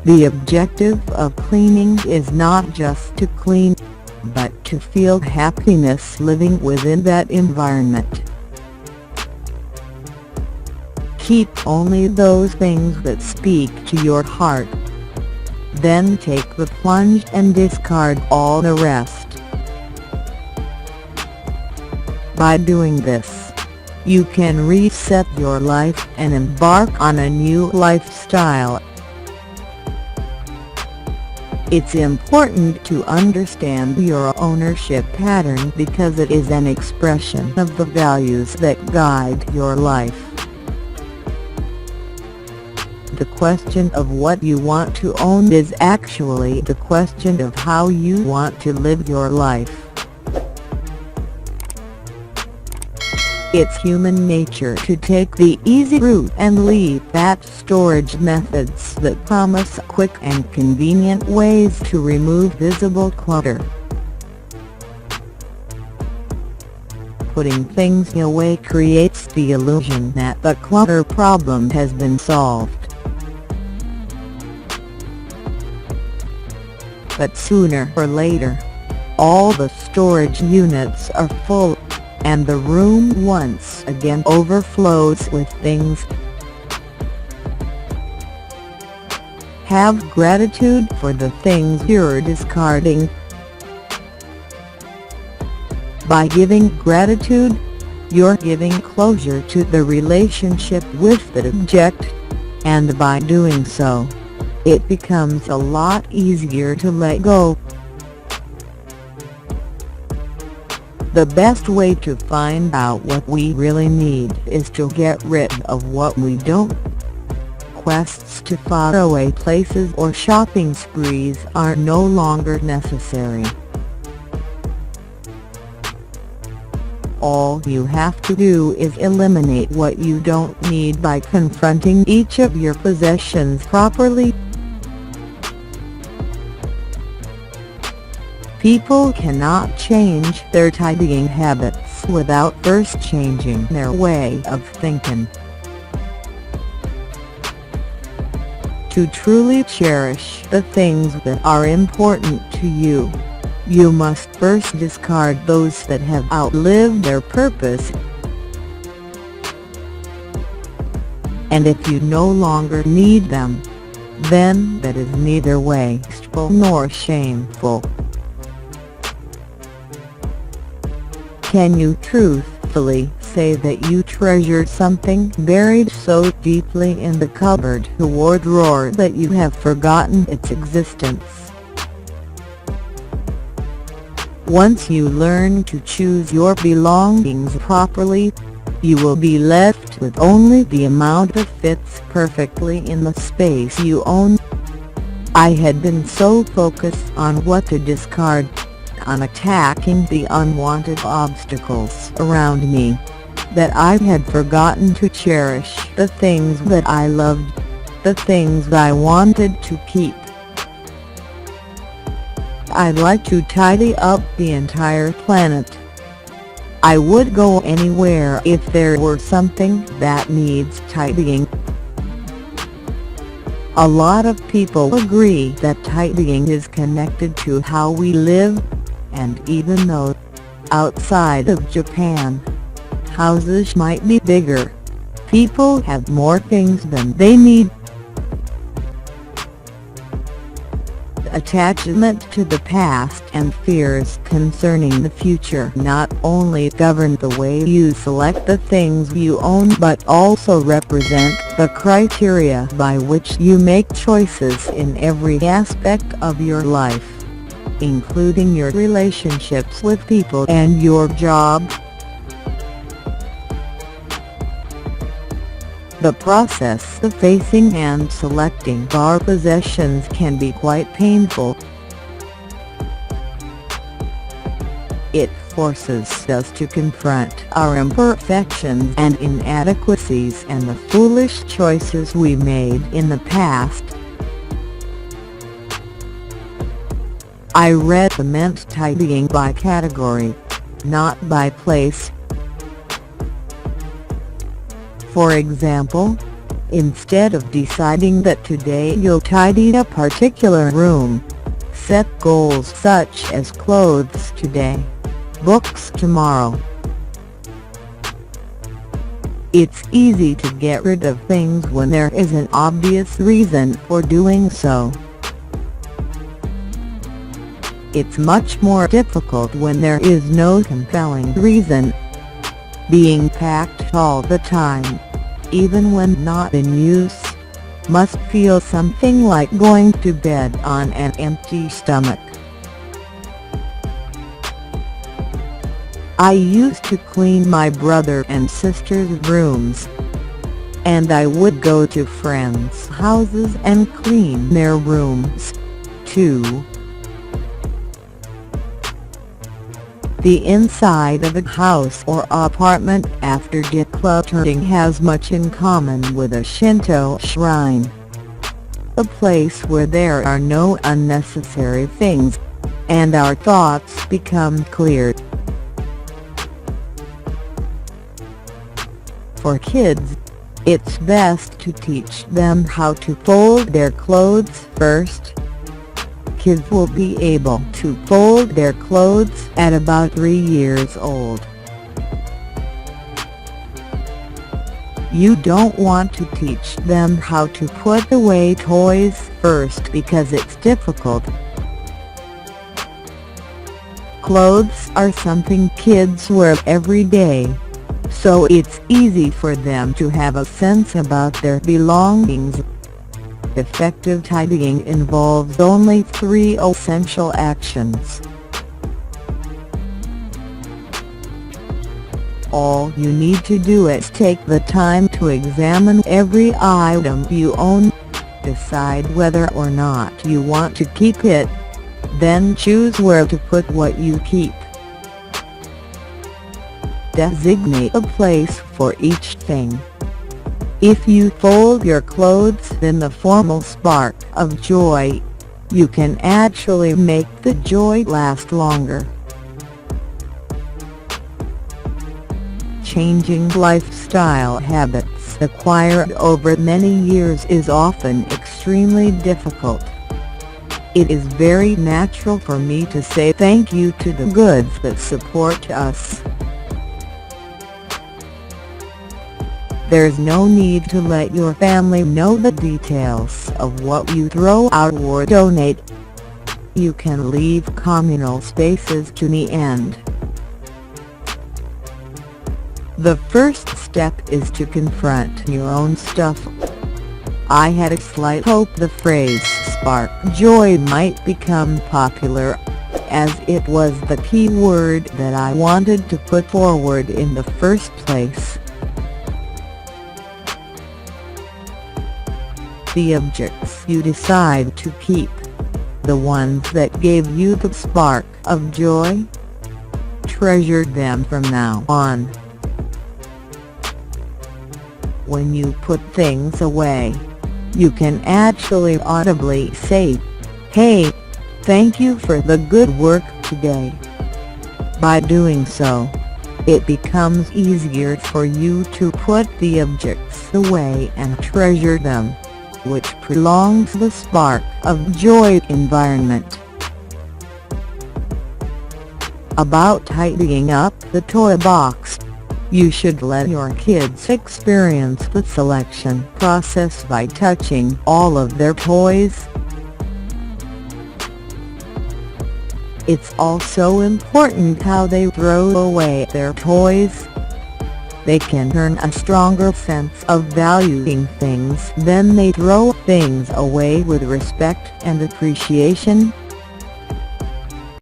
The objective of cleaning is not just to clean, but to feel happiness living within that environment. Keep only those things that speak to your heart. Then take the plunge and discard all the rest. By doing this, you can reset your life and embark on a new lifestyle. It's important to understand your ownership pattern because it is an expression of the values that guide your life. The question of what you want to own is actually the question of how you want to live your life. It's human nature to take the easy route and leave at storage methods that promise quick and convenient ways to remove visible clutter. Putting things away creates the illusion that the clutter problem has been solved. But sooner or later, all the storage units are full, and the room once again overflows with things. Have gratitude for the things you're discarding. By giving gratitude, you're giving closure to the relationship with the object, and by doing so, it becomes a lot easier to let go. The best way to find out what we really need is to get rid of what we don't. Quests to faraway places or shopping sprees are no longer necessary. All you have to do is eliminate what you don't need by confronting each of your possessions properly. People cannot change their tidying habits without first changing their way of thinking. To truly cherish the things that are important to you, you must first discard those that have outlived their purpose. And if you no longer need them, then that is neither wasteful nor shameful. Can you truthfully say that you treasure something buried so deeply in the cupboard or drawer that you have forgotten its existence? Once you learn to choose your belongings properly, you will be left with only the amount that fits perfectly in the space you own. I had been so focused on what to discard, on attacking the unwanted obstacles around me, that I had forgotten to cherish the things that I loved, the things I wanted to keep. I'd like to tidy up the entire planet. I would go anywhere if there were something that needs tidying. A lot of people agree that tidying is connected to how we live, and even though, outside of Japan, houses might be bigger, people have more things than they need. Attachment to the past and fears concerning the future not only govern the way you select the things you own but also represent the criteria by which you make choices in every aspect of your life, including your relationships with people and your job. The process of facing and selecting our possessions can be quite painful. It forces us to confront our imperfections and inadequacies and the foolish choices we made in the past. I recommend tidying by category, not by place. For example, Instead of deciding that today you'll tidy a particular room, set goals such as clothes today, books tomorrow. It's easy to get rid of things when there is an obvious reason for doing so. It's much more difficult when there is no compelling reason. Being packed all the time, even when not in use, must feel something like going to bed on an empty stomach. I used to clean my brother and sister's rooms, and I would go to friends' houses and clean their rooms, too. The inside of a house or apartment after decluttering has much in common with a Shinto shrine. A place where there are no unnecessary things, and our thoughts become clear. For kids, it's best to teach them how to fold their clothes first. Kids will be able to fold their clothes at about 3 years old. You don't want to teach them how to put away toys first because it's difficult. Clothes are something kids wear every day, so it's easy for them to have a sense about their belongings. Effective tidying involves only 3 essential actions. All you need to do is take the time to examine every item you own, decide whether or not you want to keep it, then choose where to put what you keep. Designate a place for each thing. If you fold your clothes in the formal spark of joy, you can actually make the joy last longer. Changing lifestyle habits acquired over many years is often extremely difficult. It is very natural for me to say thank you to the goods that support us. There's no need to let your family know the details of what you throw out or donate. You can leave communal spaces to the end. The first step is to confront your own stuff. I had a slight hope the phrase "spark joy" might become popular, as it was the key word that I wanted to put forward in the first place. The objects you decide to keep, the ones that gave you the spark of joy, treasure them from now on. When you put things away, you can actually audibly say, "Hey, thank you for the good work today." By doing so, it becomes easier for you to put the objects away and treasure them, which prolongs the spark of joy environment. About tidying up the toy box, you should let your kids experience the selection process by touching all of their toys. It's also important how they throw away their toys. They can earn a stronger sense of valuing things when they throw things away with respect and appreciation.